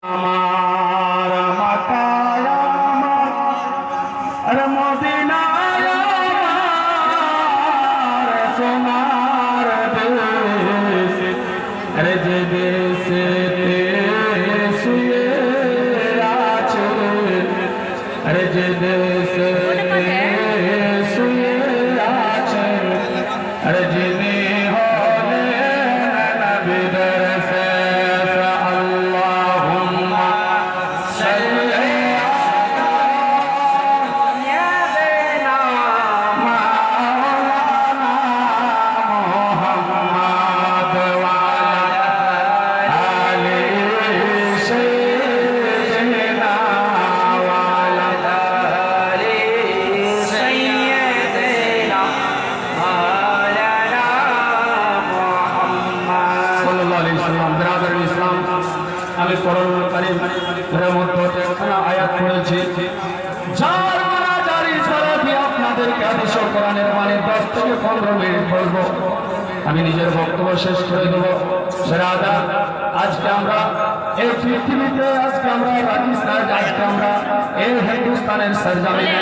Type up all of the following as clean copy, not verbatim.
আমার মাকায় আমার মদিনায় আমার সোনার দেশ রে যে দেশেতে শুয়ে আছে রে যে দেশেতে শুয়ে আছে রে যিনি হলেন নবীদের শেষ আল্লাহুম্মা সাল্লি আলা মাওলানা মুহাম্মদ ওয়া আলা আলি সাইয়্যিদিনা ওয়া আলা আলি সাইয়্যিদিনা মাওলানা মুহাম্মদ সাল্লাল্লাহু আলাইহি ওয়াসাল্লাম। বিরাদার ইসলাম, আমি কোরআনুল কারীম এর মধ্যে একটা আয়াত পড়েছি, যার মানাজারি সালাতে আপনাদেরকে আদেশ কোরআনের মানে 10 থেকে 15 মিনিট বলবো, আমি নিজের বক্তব্য শেষ করে দেব। বিরাদার, আজকে আমরা এই পৃথিবীতে, আজকে আমরা পাকিস্তান, আজকে আমরা এই হিন্দুস্তানের সরজমিনে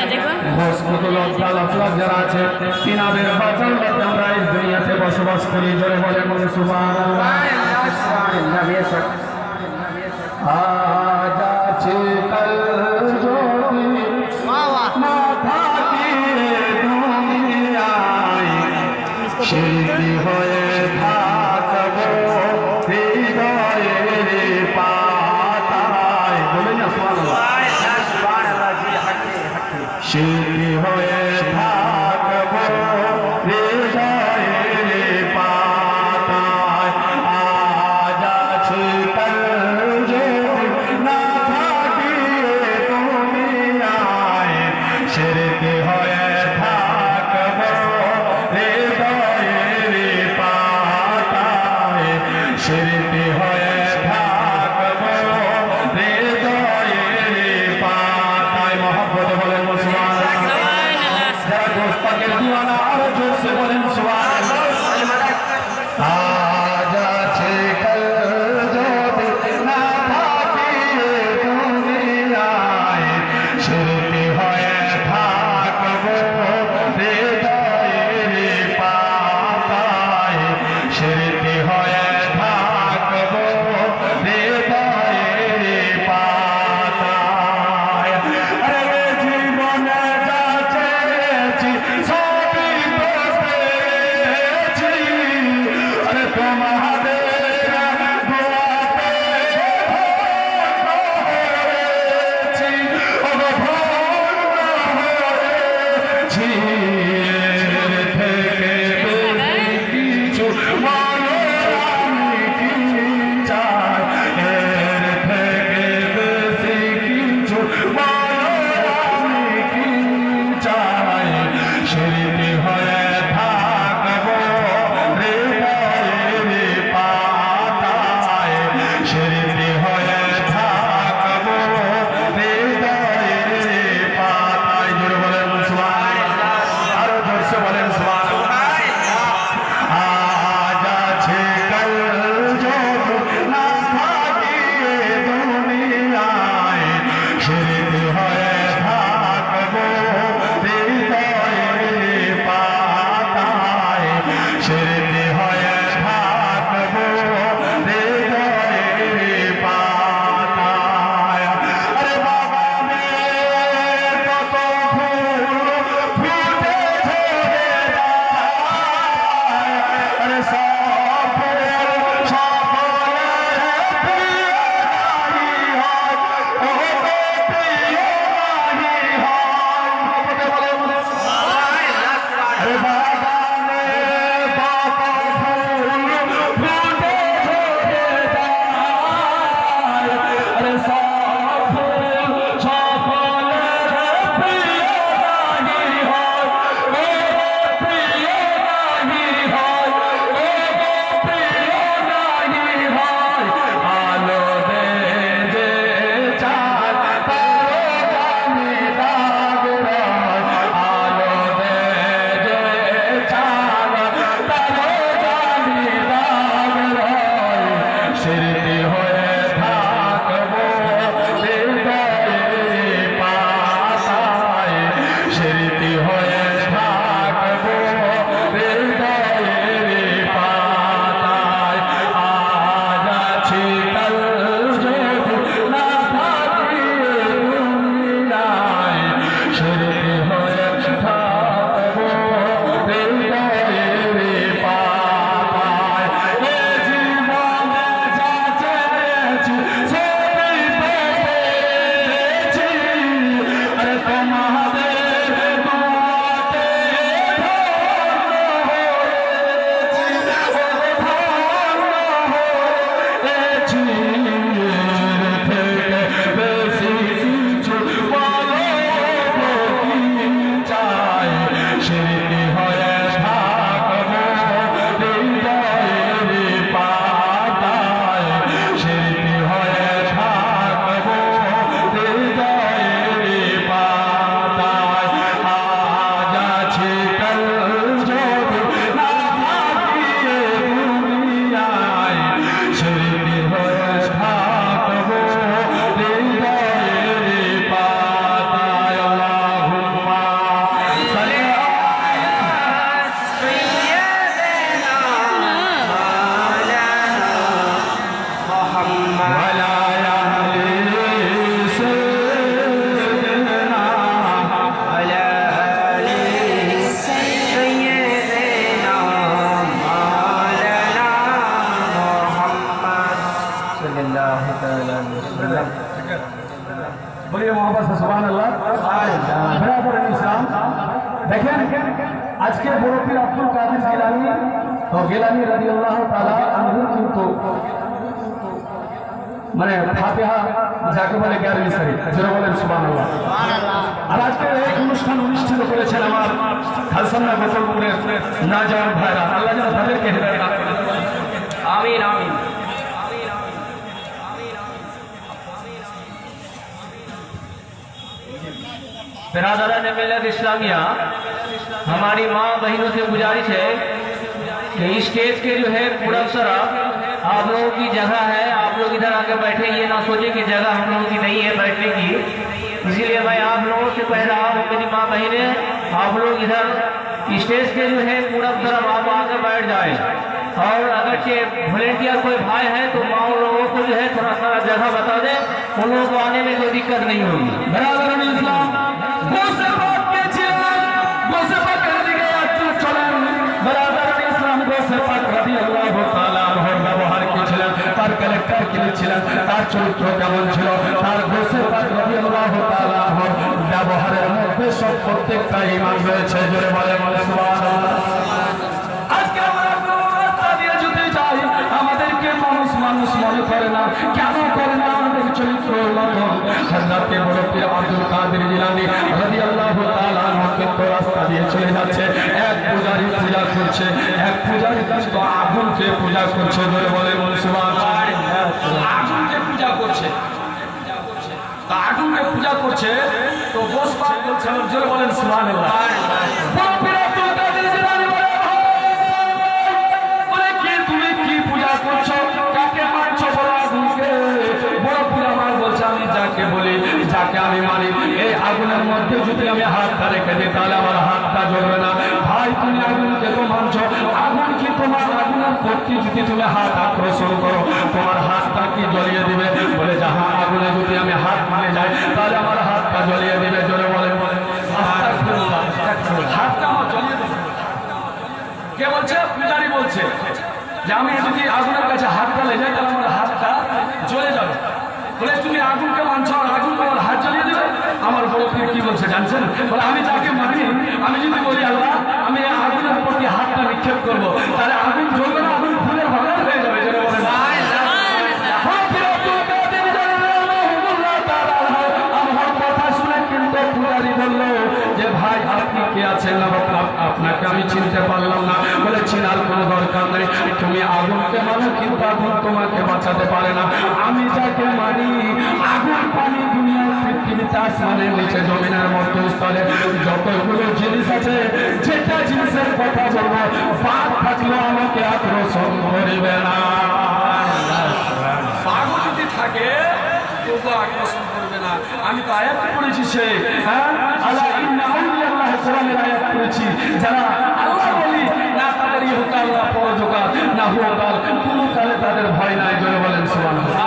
হসপিটাল আফলাক যারা আছে তিনাদের বাঁচার মধ্যে আমরা এই দুনিয়াতে বসবাস করি। জোরে বলে সুবহানাল্লাহ। আজ আছে কাল যদি মাথা দিয়ে দুনিয়ায় শিল্পী হয়ে থাকবো হৃদয়ের পাতায়। বলে না সুবহানাল্লাহ। শিল্পী হয়ে থাকবো হৃদয়ের পাতায়। আজ আছে কাল যদি না থাকি দুনিয়ায় শিল্পী হয়ে থাকবো হৃদয়ের পাতায়। শিল্পী হয়ে থাকবো হৃদয়ের পাতায়। মহব্বতে বলেন মুসলমান। बोलिए मोहब्बत से सुभान अल्लाह। बराबर इस्लाम देखें आज के बड़ो पीर अब्दुल कादिर जिलानी तो गिलानी রাদিয়াল্লাহু তাআলা আনহু কিন্তু মানে ফাতিহা যাকে বলে 11वीं শরীফ যারা বলেন সুবহানাল্লাহ। আর আজকে এই অনুষ্ঠান অনুষ্ঠিত করেছেন আমার খালসানা গোপালপুরের নাজার ভাইরা, আল্লাহ যেন তাদেরকে হেদায়েত দান করেন। আমিন আমিন। बिरादरान मिल्लत इस्लामिया, हमारी माँ बहनों से गुजारिश है कि स्टेज के जो है पूरा सारा आप लोगों की जगह है, आप लोग इधर आके बैठे, ये ना सोचे कि जगह हम लोगों की नहीं है बैठने की। इसीलिए मैं आप लोगों से कह रहा हूँ मेरी माँ बहने, आप लोग इधर स्टेज के जो है पूरा तरफ आप आके बैठ जाए। और अगर वॉलेंटियर कोई भाई है तो माँ लोगों को जो है थोड़ा सा जगह बता दे, उन लोगों को आने में कोई दिक्कत नहीं होगी। बराबर इस्लाम চরিত্র কেমন ছিল, তার গোসে পাক রাদিয়াল্লাহু তাআলা ব্যবহারের মধ্যে সব প্রত্যেকটা ঈমান রয়েছে। জোরে বলে সুবহানাল্লাহ। আজকে আমরা রাস্তা দিয়ে যেতে চাই, আমাদেরকে মানুষ মানুষ মনে করে না, কেন করে না? আমাদের চরিত্র হযরত বড় পীর আব্দুল কাদের জিলানী রাদিয়াল্লাহু তাআলা কিন্তু রাস্তা দিয়ে চলে যাচ্ছে, এক পূজারি পূজা করছে, এক পূজারি কিন্তু আগুনকে পূজা করছে। জোরে বলে সুবহানাল্লাহ। আগুনকে পূজা করছে, আগুনকে পূজা করছে তো বস পাক বলছেন, জোরে বলেন সুবহানাল্লাহ। বলে কি তুমি কি পূজা করছো, কাকে মানছো? বলো আগুনকে। বড় পীর আমার বলছে আমি যাকে বলি, যাকে আমি মানি, এই আগুনের মধ্যে যদি আমি হাতটা রেখে দিই তাহলে আমার হাতটা জ্বলবে না। ভাই তুমি আগুনকে তো মানছো, আগুন কি তোমার আগুনের প্রতি যদি তুমি হাত আকর্ষণ করো তোমার হাতটা কি জ্বলিয়ে দিবে? বলে যাহা আগুনে যদি আমি হাত নিয়ে যাই তাহলে আমার হাতটা জ্বলিয়ে দিবে। জোরে বলে হাতটা আমার জ্বলিয়ে দিবে। কে বলছে? পূজারি বলছে যে আমি যদি আগুনের কাছে হাতটা লেগে যাই তাহলে আমার হাতটা জ্বলে যাবে। বলে তুমি আগুনকে মানছো আর আগুন আমার হাত জ্বলিয়ে দেবে? আমার বড় পীর কি বলছে জানছেন? বলে আমি যাকে মানি, আমি যদি বলি আল্লাহ আমি আগুনের প্রতি হাতটা নিক্ষেপ করবো তাহলে আগুন জ্বলবে না, আগুন ফুলের ভাগার হয়ে যাবে। যেটা বলে আমার কথা শুনে কিন্তু পূজারি বলল যে ভাই আপনি কে আছেন? আপনাকে আমি চিনতে পারলাম না। বলে চিনার কোনো দরকার নেই, তুমি আগুনকে মানো কিন্তু আগুন তোমাকে বাঁচাতে পারে না। আমি যাকে মানি, আগুন পানি দুনিয়ার পৃথিবীতে আসমানের নিচে জমিনের মধ্যে স্থলে যতগুলো জিনিস আছে, যেটা জিনিসের কথা বলবো পাপ থাকলেও আমাকে আকর্ষণ করিবে না। আগুন যদি থাকে তবু আকর্ষণ করবে না। আমি তো আয়াত পড়েছি, সে আল্লাহ ইন্না আউলিয়াল্লাহ কোরআনের আয়াত পড়েছি, যারা আল্লাহ বলি না তাদের ইহকাল না পরকাল না হুকাল, কোনো কালে তাদের ভয় নাই। জোরে বলেন সুবহানাল্লাহ।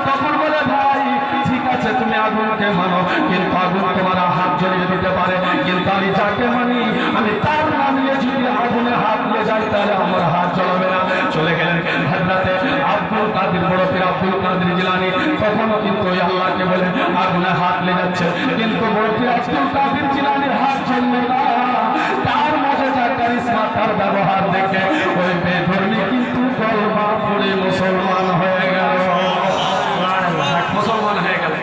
তখন বলে ভাই ঠিক আছে তুমি আগুনকে মানো কিন্তু আগুন তোমার হাত জ্বলিয়ে দিতে পারে, কিন্তু আমি যাকে মানি আমি তার নাম নিয়ে যদি আগুনে হাত নিয়ে যাই তাহলে আমার হাত জ্বলাবে না। চলে গেলেন হযরত আব্দুল কাদের, বড় পীর আব্দুল কাদের জিলানী। তখনও কিন্তু ওই আল্লাহকে বলে আগুনে হাত লেগে যাচ্ছে, কিন্তু বড় পীর আব্দুল কাদের জিলানীর হাত জ্বলল না। তার মাঝে যা কারিশমা, তার ব্যবহার দেখে ওই বেধর্মী কিন্তু কলমা পড়ে মুসলমান হয়ে গেল, মুসলমান হয়ে গেল।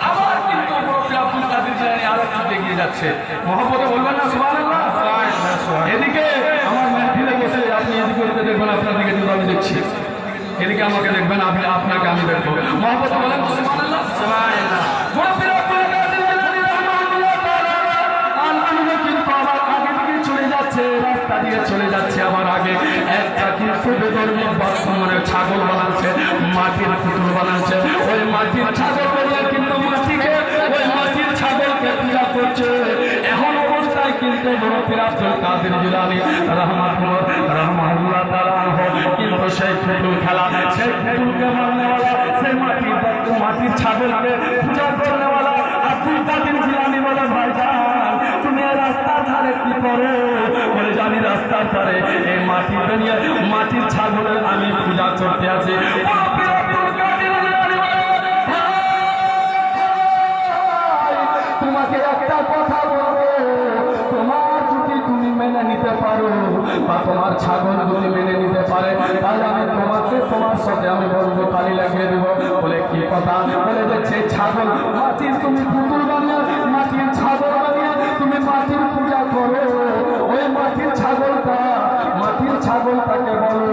আবার কিন্তু বড় পীর আব্দুল কাদের জিলানী আরো একটু এগিয়ে যাচ্ছে। মহব্বতে বলবেন না সুবহানাল্লাহ। এদিকে আমার মাহফিলে বসে আপনি এদিকে ওদিকে দেখবেন, আপনার দিকে কিন্তু আমি দেখছি, এদিকে আমাকে দেখবেন, আপনি আপনাকে আমি দেখবো। মহব্বতে বলেন সুবহানাল্লাহ। বড় পীর আব্দুল কাদের জিলানী রাহমাতুল্লাহ তাআলা আনহু কিন্তু আমার আগে দিকে চলে যাচ্ছে, রাস্তা দিয়ে চলে যাচ্ছে। আমার আগে একটা কিন্তু বেধর্মী বর্তমানে ছাগল বানাচ্ছে, মাটির পুতুল বানাচ্ছে। ওই মাটির ছাগল বলে কিন্তু মাটিকে, ওই মাটির ছাগলকে পূজা করছে। এখন অবস্থায় কিন্তু বড় পীর আব্দুল কাদের জিলানী রাহমাতুল্লাহ তাআলা কিন্তু সেই পুতুল খেলা, সেই পুতুলকে মাননেওয়ালা, সেই মাটির ছাগলকে পূজা করনেওয়ালা আব্দুল কাদের জিলানী বলে ভাইজান তুমি রাস্তার ধারে কি করো? বলে আমি রাস্তার ভিতরে এই মাটির দুনিয়া মাটির ছাগলের আমি পূজা করতে আছি। তোমাকে একটা কথা বলবো, তোমার যদি তুমি মেনে নিতে পারো বা তোমার ছাগল যদি মেনে নিতে পারে তাহলে আমি তোমাকে তোমার সাথে আমি বলবো তালি লাগিয়ে দেবো। বলে কি কথা? বলে যে সেই ছাগল মাটির তুমি পুতুল বানিয়ে মাটির ছাগল বানিয়ে তুমি মাটির পূজা করো, ওই মাটির ছাগলটাকে বলো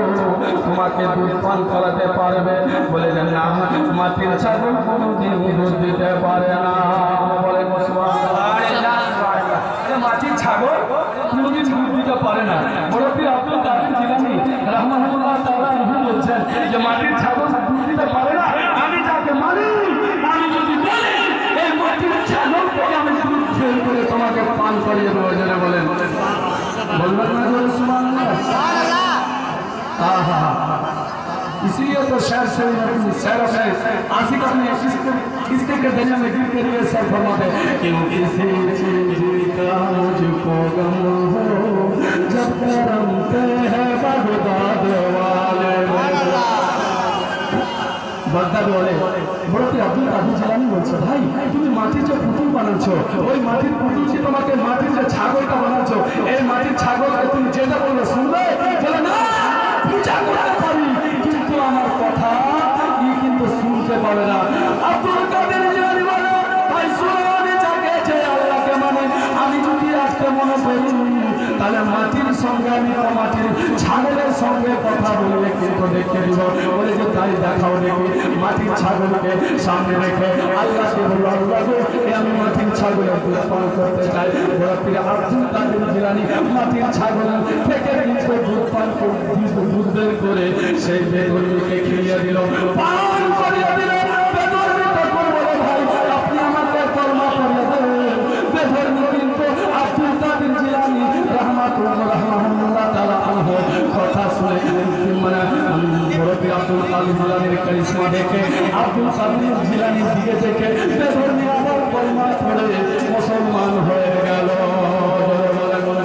তোমাকে দুধ পান করাতে পারবে। বলে যে না, মাটির ছাগল কোনোদিন দুধ দিতে পারে না। বলে মাটির ছাগল কোনোদিন দুধ দিতে পারে না। মুরব্বি আব্দুল কাদের জিলানী রাহমাহুল্লাহ তাআলা বলছেন যে মাটির ছাগল দুধ দিতে পারে না। আমি যাকে মানি, আমি যদি বলি এই মাটির ছাগল থেকে আমি দুধ ফেল করে তোমাকে পান করিয়ে দেবো। জেনে বলেন বলবেন না সুবহানাল্লাহ। इसलिए तो शहर से शहरों में आशिक अपने इसके दुनिया में गिर के लिए सर फरमाते क्यों किसी चीज का मुझको गम हो जब करमते हैं बगदाद वाले बगदाद वाले। মুরব্বি আব্দুল কাদের জিলানী বলছে ভাই তুমি মাটির যে পুতুল বানাচ্ছো ওই মাটির পুতুল যে তোমাকে মাটির যে ছাগলটা বানাচ্ছো এই মাটির ছাগলকে তুমি যেটা বলবে শুনবে? বলে না, পূজা করতে পারি কিন্তু আমার কথা ই কিন্তু শুনতে পাবে না। আব্দুল কাদের জিলানী বলে ভাই শুনো, আমি যাকে যে আল্লাহকে মানে আমি যদি আজকে মনে করি তাহলে মাটির সঙ্গে আমি মাটির ছাগলের সঙ্গে কথা বলে কিন্তু দেখে দিব। বলে যে তাই দেখাও দেখি। মাটির ছাগলকে সামনে রেখে আল্লাহকে বলল আল্লাহ আমি মাটির ছাগলের দুধ পান করতে চাই। আব্দুল কাদের জিলানী মাটির ছাগল থেকে কিন্তু দুধ পান দুধ বের করে সেই বেদুইনকে খেলিয়ে দিল, পান করিয়ে দিল। বেদুইন তখন বলে ভাই আপনি আমাকে কলমা পড়িয়ে দেন। বেদুইন কিন্তু আব্দুল কাদের জিলানী রাহমাতুল্লাহ তাআলা আনহু কথা শুনে মানে মুরব্বি আব্দুল কাদের জিলানীর কারিশমা দেখে আব্দুল কাদের জিলানীর দিকে দেখে বেদুইন আবার কলমা পড়ে মুসলমান হয়ে গেল।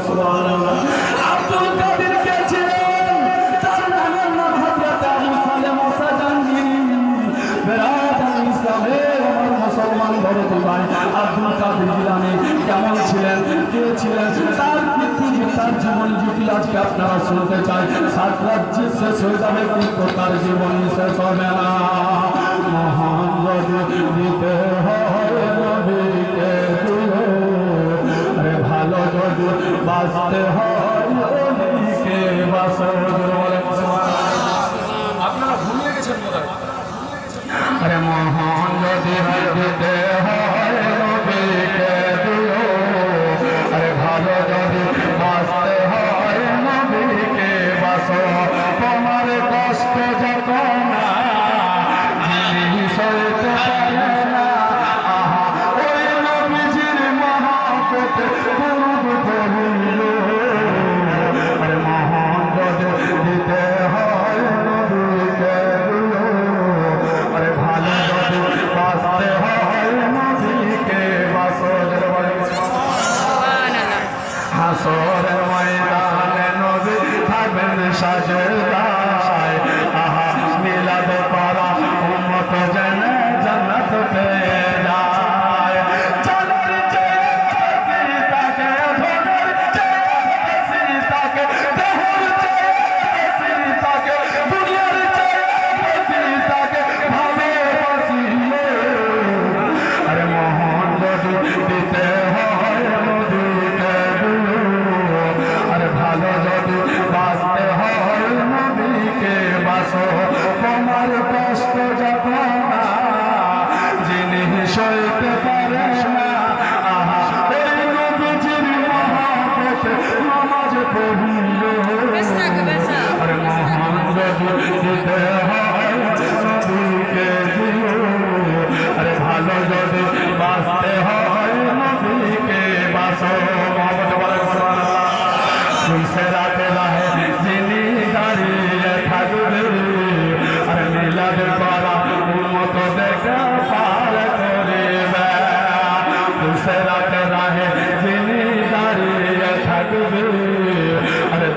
সুবহানাল্লাহ। আব্দুল কাদের কে ছিলেন? তার নামের নাম হযরত আবু সালেম আসাজানি। বেরাদার ইসলামে আমার মুসলমান ভারত ভাই আব্দুল কাদের জিলানী কেমন ছিলেন, কে ছিলেন, তার তার জীবন যদি আজকে আপনারা শুনতে চাই সাত রাজ্য শেষ হয়ে যাবে কিন্তু তার জীবন শেষ হবে না। মোহাম্মদ দিতে হয় নবীকে দিও, আরে ভালো যদি বাঁচতে হয় নবীকে বাঁচো। আপনারা ভুলিয়ে গেছেন বোধহয়। আরে মোহাম্মদ দিতে হয় নবীকে দিও, আরে ভালো যদি বাঁচতে হয় নবীকে বাঁচো। তোমার কষ্ট যখন যিনি সইতে পারে না, আহা ওই নবীজির মহব্বত পূর্ব করিল। আরে মোহাম্মদ দিতে হয় নবীকে দিও, আরে ভালো যদি বাঁচতে হয় নবীকে বাঁচো। হাসরের ময়দানে নবী থাকবেন সাজদায়, আহা মিলাদ করা উম্মত যেন জান্নাত পেয়ে যায়। জানার চেয়ে বেশি তাকে, ধনের চেয়ে বেশি তাকে, দেহের চেয়ে বেশি তাকে, দুনিয়ার চেয়ে বেশি তাকে ভালোবাসিলে। আরে মোহাম্মদ দিতে হয় নবীকে দিও, আরে ভালো যদি বাঁচতে হয় নবীকে বাঁচো। তোমার কষ্ট যখন যিনি সইতে পারে না, আহা এই নবীজির মহব্বত নামাজ পড়িল। আরে মোহাম্মদ দিতে হয় নবীকে দিও, আরে ভালো যদি বাঁচতে হয় নবীকে বাঁচো। শুনছে রাতে রাহে যিনি দাঁড়িয়ে থাকবে, আরে মিলাদ করা উম্মত দেখে পার করিবে। শুনছে রাতে রাহে যিনি দাঁড়িয়ে থাকবে, আরে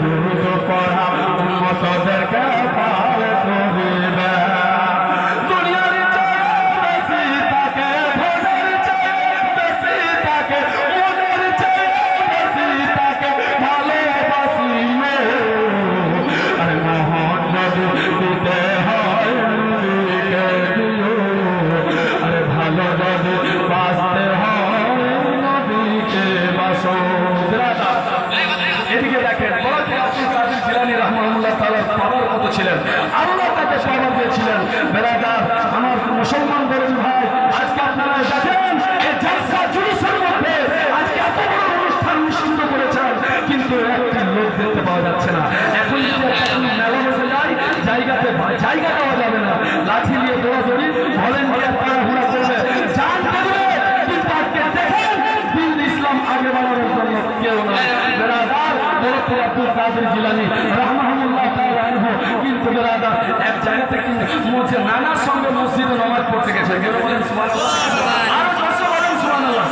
আল্লাহ তাকে পাওয়ার দিয়েছিলেন। বেরাদার আমার মুসলমান বলেন ভাই, আজকে আপনারা দেখেন এই জালসা জুলুসের মধ্যে আজকে এত বড় অনুষ্ঠান নিষিদ্ধ করেছেন, কিন্তু একটি লোক দেখতে পাওয়া যাচ্ছে না। এখন যদি একটা মেলা বসে যায়, জায়গা পাওয়া যাবে না, লাঠি নিয়ে দৌড়াদৌড়ি ভলেন্টিয়ার তাড়াহুড়া করবে, জান করবে, কিন্তু আজকে দেখেন দিন ইসলাম আগে বাড়ানোর জন্য কেউ না। বেরাদার বড় আব্দুল কাদের জিলানী রাহমাহুল্লাহ তাআলা আনহু কিন্তু বেরাদার এক জায়গা থেকে মুছে নানার সঙ্গে মসজিদে নামাজ পড়তে গেছে। কেউ বলেন সুবহানাল্লাহ, আর কষ্ট বলেন সুবহানাল্লাহ।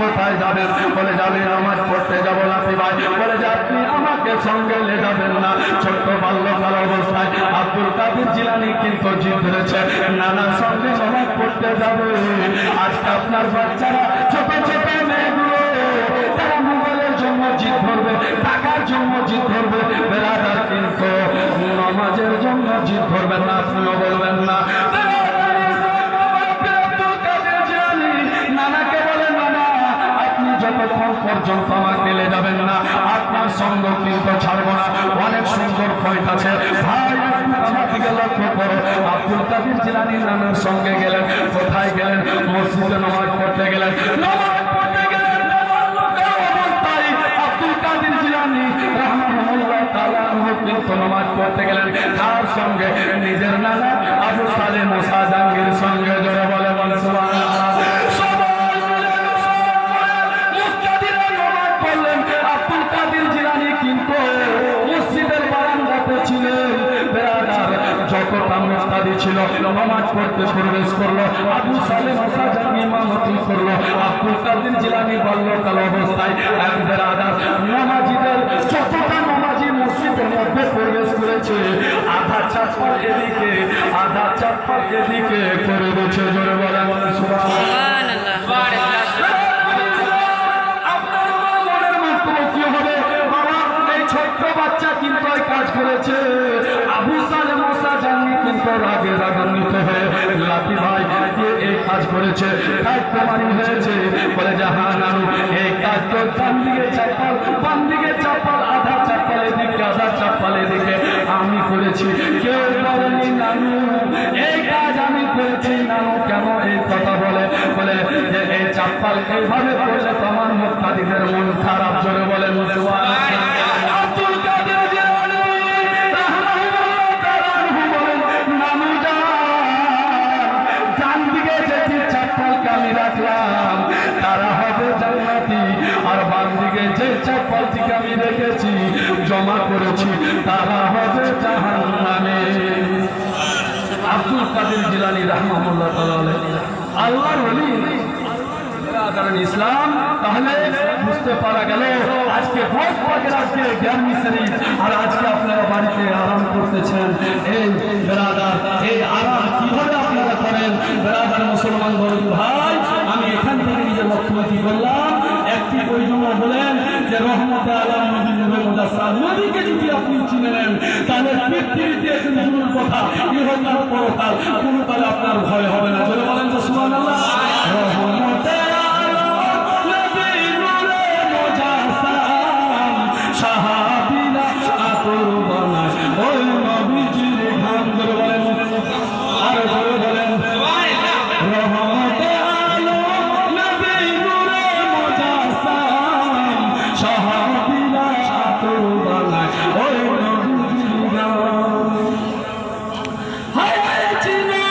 কোথায় যাবেন? বলে যাবে নামাজ পড়তে যাবো লাতি ভাই। বলে যে আপনি আমাকে সঙ্গে লে যাবেন না। ছোট্ট বাল্যকাল অবস্থায় আব্দুল কাদের জিলানী কিন্তু জিদ ধরেছে নানার সঙ্গে নামাজ পড়তে যাবে। আজকে আপনার বাচ্চারা ছোট ছোট মেয়েগুলো তারা মোবাইলের জন্য জিদ ধরবে, টাকার জন্য জিদ ধরবে, বেরাদার কিন্তু নামাজের জন্য জিদ ধরবেন না, আপনিও বলবেন না। যতক্ষণ পর্যন্ত আমাকে নিয়ে যাবেন না আপনার সঙ্গ কিন্তু ছাড়বো না। অনেক সুন্দর পয়েন্ট আছে ভাই, আমার দিকে লক্ষ্য করো। আব্দুল কাদের জিলানী নানার সঙ্গে গেলেন, কোথায় গেলেন? মসজিদে নামাজ পড়তে গেলেন। নামাজ পড়তে গেলেন অবস্থায় আব্দুল কাদের জিলানী রাহমাহুল্লাহ তাআলা আনহু কিন্তু নামাজ পড়তে গেলেন তার সঙ্গে নিজের নানা আবু সালেহ মুসা জাহাঙ্গীর সঙ্গে। জোরে বলে সুবহানাল্লাহ। যতটা মুস্তাদি ছিল নামাজ পড়তে প্রবেশ করলো, আবু সালেহ মুসা জাহাঙ্গীর ইমামতি করলো। আব্দুল কাদের জিলানী বাল্যকাল অবস্থায় বেরাদার নামাজিদের যতটা নামাজি মসজিদের মধ্যে প্রবেশ করেছে আধা চাপ্পাল এদিকে আধা চাপ্পাল এদিকে করে দিয়েছে। জোরে বলে সুবহানাল্লাহ। আপনার মনের মাধ্যমে কি হবে বাবা? এই ছোট্ট বাচ্চা কিন্তু কাজ করেছে। আবু সালেহ মুসা জাহাঙ্গীর কিন্তু রাগে রাগান্বিত হয়ে লাতি ভাই এই কাজ করেছে, কাজ প্রমাণ হয়েছে। বলে জাহান নানু এই কাজ তো ডান দিকে চাপ্পাল বাম দিকে চাপ্পাল আধা চাপ্পাল এদিকে আধা চাপ্পাল এদিকে আমি করেছি। কেউ বলেনি নানু এই কাজ আমি করেছি। নানু কেন এই কথা বলে? বলে যে এই চাপ্পাল এইভাবে করলে তোমার মুক্তাদিদের মন খারাপ। জোরে বলেন সুবহানাল্লাহ। আব্দুল কাদের জিলানী রাহমাহুল্লাহ তাআলা আনহু বলেন নানু ডান দিকে যে চাপ্পালকে আমি রাখলাম তারা হবে জান্নাতি, আর বাম দিকে যে চাপ্পালটিকে আমি রেখেছি জমা করেছি তারা হবে জাহান্নামে। আব্দুল কাদের জিলানী রাহমাহুল্লাহ তাআলা আল্লাহর ওলি কারণ ইসলাম। তাহলে বুঝতে পারা গেল আজকে রোজ পাকের আজকে জ্ঞান মিশরি, আর আজকে আপনারা বাড়িতে আরাম করতেছেন। এই বেরাদার এই আরাম কিভাবে আপনারা করেন? বেরাদার মুসলমান বলুন ভাই, আমি এখান থেকে নিজের বক্তব্য কি করলাম একটি ওই জন্য বলেন যে রহমতে আলম নবী নূরে মুজাসসাম নবীকে যদি আপনি চিনে নেন তাহলে পৃথিবীতে একজন কথা ইহকাল পরকাল কোনো কালে আপনার ভয় হবে না। বলে বলেন তো সুবহানাল্লাহ। রহমতে সাহাবীরা আতর বানায় ওই নবীজির নাম। ধরে বলেন আর ধরে বলেন রহমতে আলম নবী নূরে মুজাসসাম সাহাবীরা আতর বানায় ওই নবীজির নাম। হায় হায় চিনো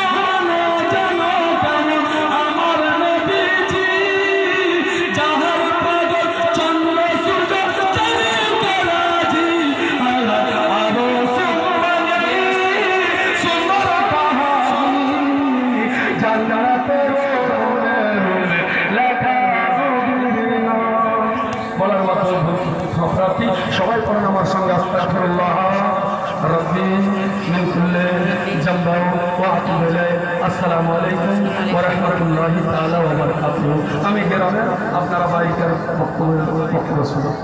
জানো কেন আমার নবীজি যাহার পাগল চন্দ্র সূর্য সবাই পড়েন আমার সঙ্গে আস্তাগফিরুল্লাহ রাব্বি মিন কুল্লি যামবিন ওয়া আতুবু ইলাইহি। আসসালামু আলাইকুম ওয়া রাহমাতুল্লাহি তাআলা ওয়া বারাকাতুহু। আমি গ্রামে আপনারা বাইকের বক্তব্য শুনুন।